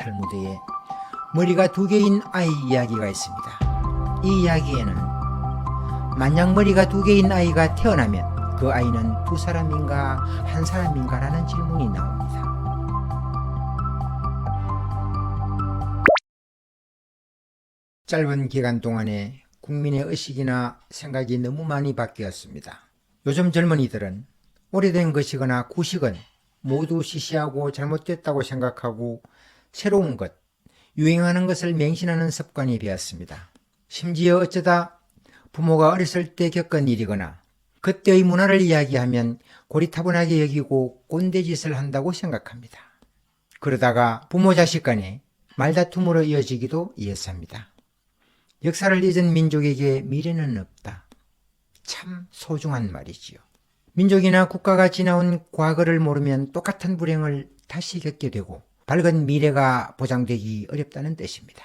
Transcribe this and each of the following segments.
탈무드에 머리가 두 개인 아이 이야기가 있습니다. 이 이야기에는 만약 머리가 두 개인 아이가 태어나면 그 아이는 두 사람인가 한 사람인가 라는 질문이 나옵니다. 짧은 기간 동안에 국민의 의식이나 생각이 너무 많이 바뀌었습니다. 요즘 젊은이들은 오래된 것이거나 구식은 모두 시시하고 잘못됐다고 생각하고 새로운 것, 유행하는 것을 맹신하는 습관이 되었습니다. 심지어 어쩌다 부모가 어렸을 때 겪은 일이거나 그때의 문화를 이야기하면 고리타분하게 여기고 꼰대짓을 한다고 생각합니다. 그러다가 부모 자식 간에 말다툼으로 이어지기도 일삼니다. 역사를 잊은 민족에게 미래는 없다. 참 소중한 말이지요. 민족이나 국가가 지나온 과거를 모르면 똑같은 불행을 다시 겪게 되고 밝은 미래가 보장되기 어렵다는 뜻입니다.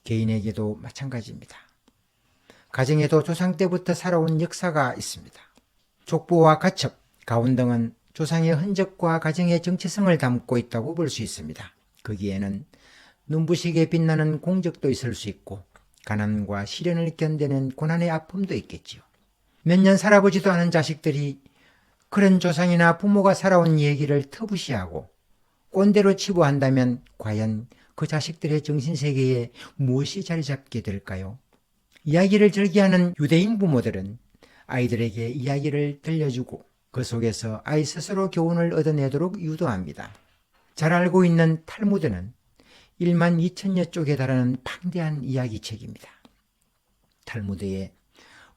개인에게도 마찬가지입니다. 가정에도 조상 때부터 살아온 역사가 있습니다. 족보와 가첩, 가훈 등은 조상의 흔적과 가정의 정체성을 담고 있다고 볼 수 있습니다. 거기에는 눈부시게 빛나는 공적도 있을 수 있고 가난과 시련을 견디는 고난의 아픔도 있겠지요. 몇 년 살아보지도 않은 자식들이 그런 조상이나 부모가 살아온 얘기를 터부시하고 꼰대로 치부한다면 과연 그 자식들의 정신세계에 무엇이 자리 잡게 될까요? 이야기를 즐겨하는 유대인 부모들은 아이들에게 이야기를 들려주고 그 속에서 아이 스스로 교훈을 얻어내도록 유도합니다. 잘 알고 있는 탈무드는 1만 2천여 쪽에 달하는 방대한 이야기책입니다. 탈무드에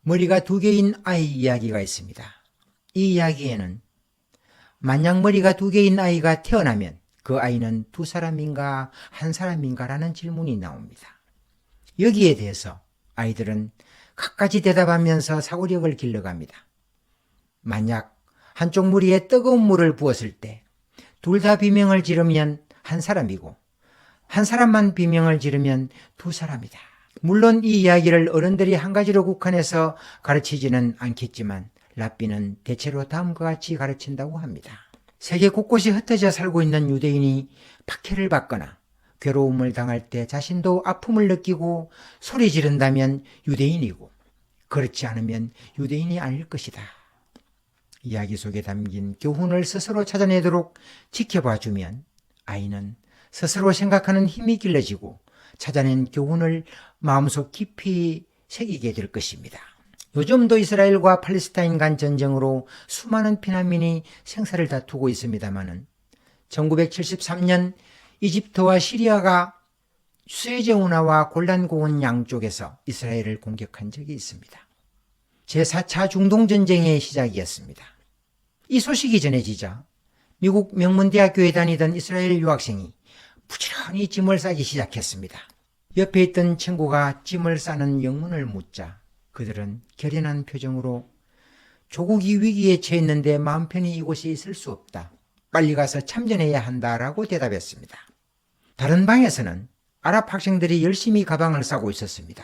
머리가 두 개인 아이 이야기가 있습니다. 이 이야기에는 만약 머리가 두 개인 아이가 태어나면 그 아이는 두 사람인가 한 사람인가 라는 질문이 나옵니다. 여기에 대해서 아이들은 갖가지 대답하면서 사고력을 길러갑니다. 만약 한쪽 무리에 뜨거운 물을 부었을 때 둘 다 비명을 지르면 한 사람이고 한 사람만 비명을 지르면 두 사람이다. 물론 이 이야기를 어른들이 한 가지로 국한해서 가르치지는 않겠지만 랍비는 대체로 다음과 같이 가르친다고 합니다. 세계 곳곳이 흩어져 살고 있는 유대인이 박해를 받거나 괴로움을 당할 때 자신도 아픔을 느끼고 소리 지른다면 유대인이고 그렇지 않으면 유대인이 아닐 것이다. 이야기 속에 담긴 교훈을 스스로 찾아내도록 지켜봐주면 아이는 스스로 생각하는 힘이 길러지고 찾아낸 교훈을 마음속 깊이 새기게 될 것입니다. 요즘도 이스라엘과 팔레스타인 간 전쟁으로 수많은 피난민이 생사를 다투고 있습니다마는 1973년 이집트와 시리아가 수에즈 운하와 골란 고원 양쪽에서 이스라엘을 공격한 적이 있습니다. 제4차 중동전쟁의 시작이었습니다. 이 소식이 전해지자 미국 명문대학교에 다니던 이스라엘 유학생이 부지런히 짐을 싸기 시작했습니다. 옆에 있던 친구가 짐을 싸는 영문을 묻자 그들은 결연한 표정으로 조국이 위기에 처했는데 마음 편히 이곳에 있을 수 없다. 빨리 가서 참전해야 한다라고 대답했습니다. 다른 방에서는 아랍 학생들이 열심히 가방을 싸고 있었습니다.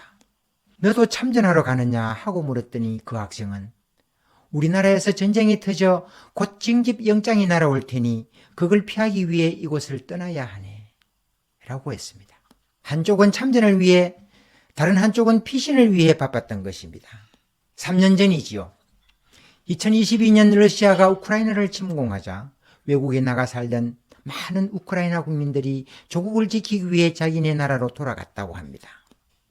너도 참전하러 가느냐 하고 물었더니 그 학생은 우리나라에서 전쟁이 터져 곧 징집 영장이 날아올 테니 그걸 피하기 위해 이곳을 떠나야 하네 라고 했습니다. 한쪽은 참전을 위해 다른 한쪽은 피신을 위해 바빴던 것입니다. 3년 전이지요. 2022년 러시아가 우크라이나를 침공하자 외국에 나가 살던 많은 우크라이나 국민들이 조국을 지키기 위해 자기네 나라로 돌아갔다고 합니다.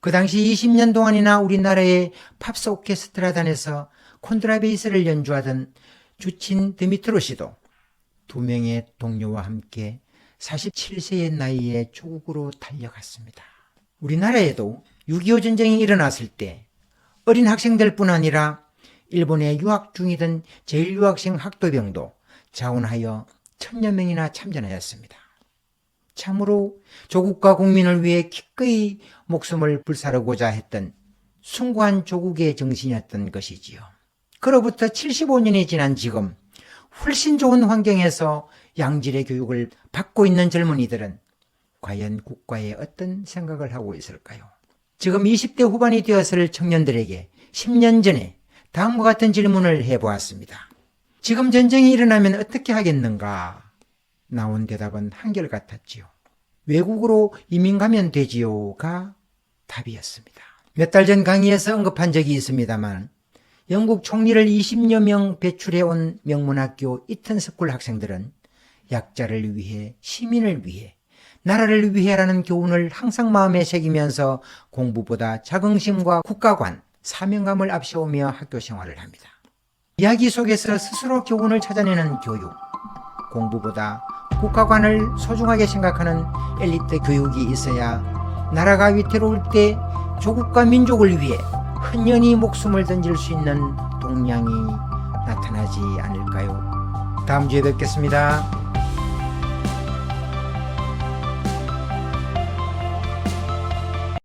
그 당시 20년 동안이나 우리나라의 팝스 오케스트라단에서 콘트라베이스를 연주하던 주친 드미트로 씨도 두 명의 동료와 함께 47세의 나이에 조국으로 달려갔습니다. 우리나라에도 6.25 전쟁이 일어났을 때 어린 학생들뿐 아니라 일본에 유학 중이던 제1유학생 학도병도 자원하여 1000여 명이나 참전하였습니다. 참으로 조국과 국민을 위해 기꺼이 목숨을 불사르고자 했던 숭고한 조국의 정신이었던 것이지요. 그로부터 75년이 지난 지금 훨씬 좋은 환경에서 양질의 교육을 받고 있는 젊은이들은 과연 국가에 어떤 생각을 하고 있을까요? 지금 20대 후반이 되었을 청년들에게 10년 전에 다음과 같은 질문을 해보았습니다. 지금 전쟁이 일어나면 어떻게 하겠는가? 나온 대답은 한결같았지요. 외국으로 이민 가면 되지요가 답이었습니다. 몇 달 전 강의에서 언급한 적이 있습니다만 영국 총리를 20여 명 배출해온 명문학교 이턴스쿨 학생들은 약자를 위해, 시민을 위해, 나라를 위해라는 교훈을 항상 마음에 새기면서 공부보다 자긍심과 국가관, 사명감을 앞세우며 학교 생활을 합니다. 이야기 속에서 스스로 교훈을 찾아내는 교육, 공부보다 국가관을 소중하게 생각하는 엘리트 교육이 있어야 나라가 위태로울 때 조국과 민족을 위해 흔연히 목숨을 던질 수 있는 동량이 나타나지 않을까요? 다음 주에 뵙겠습니다.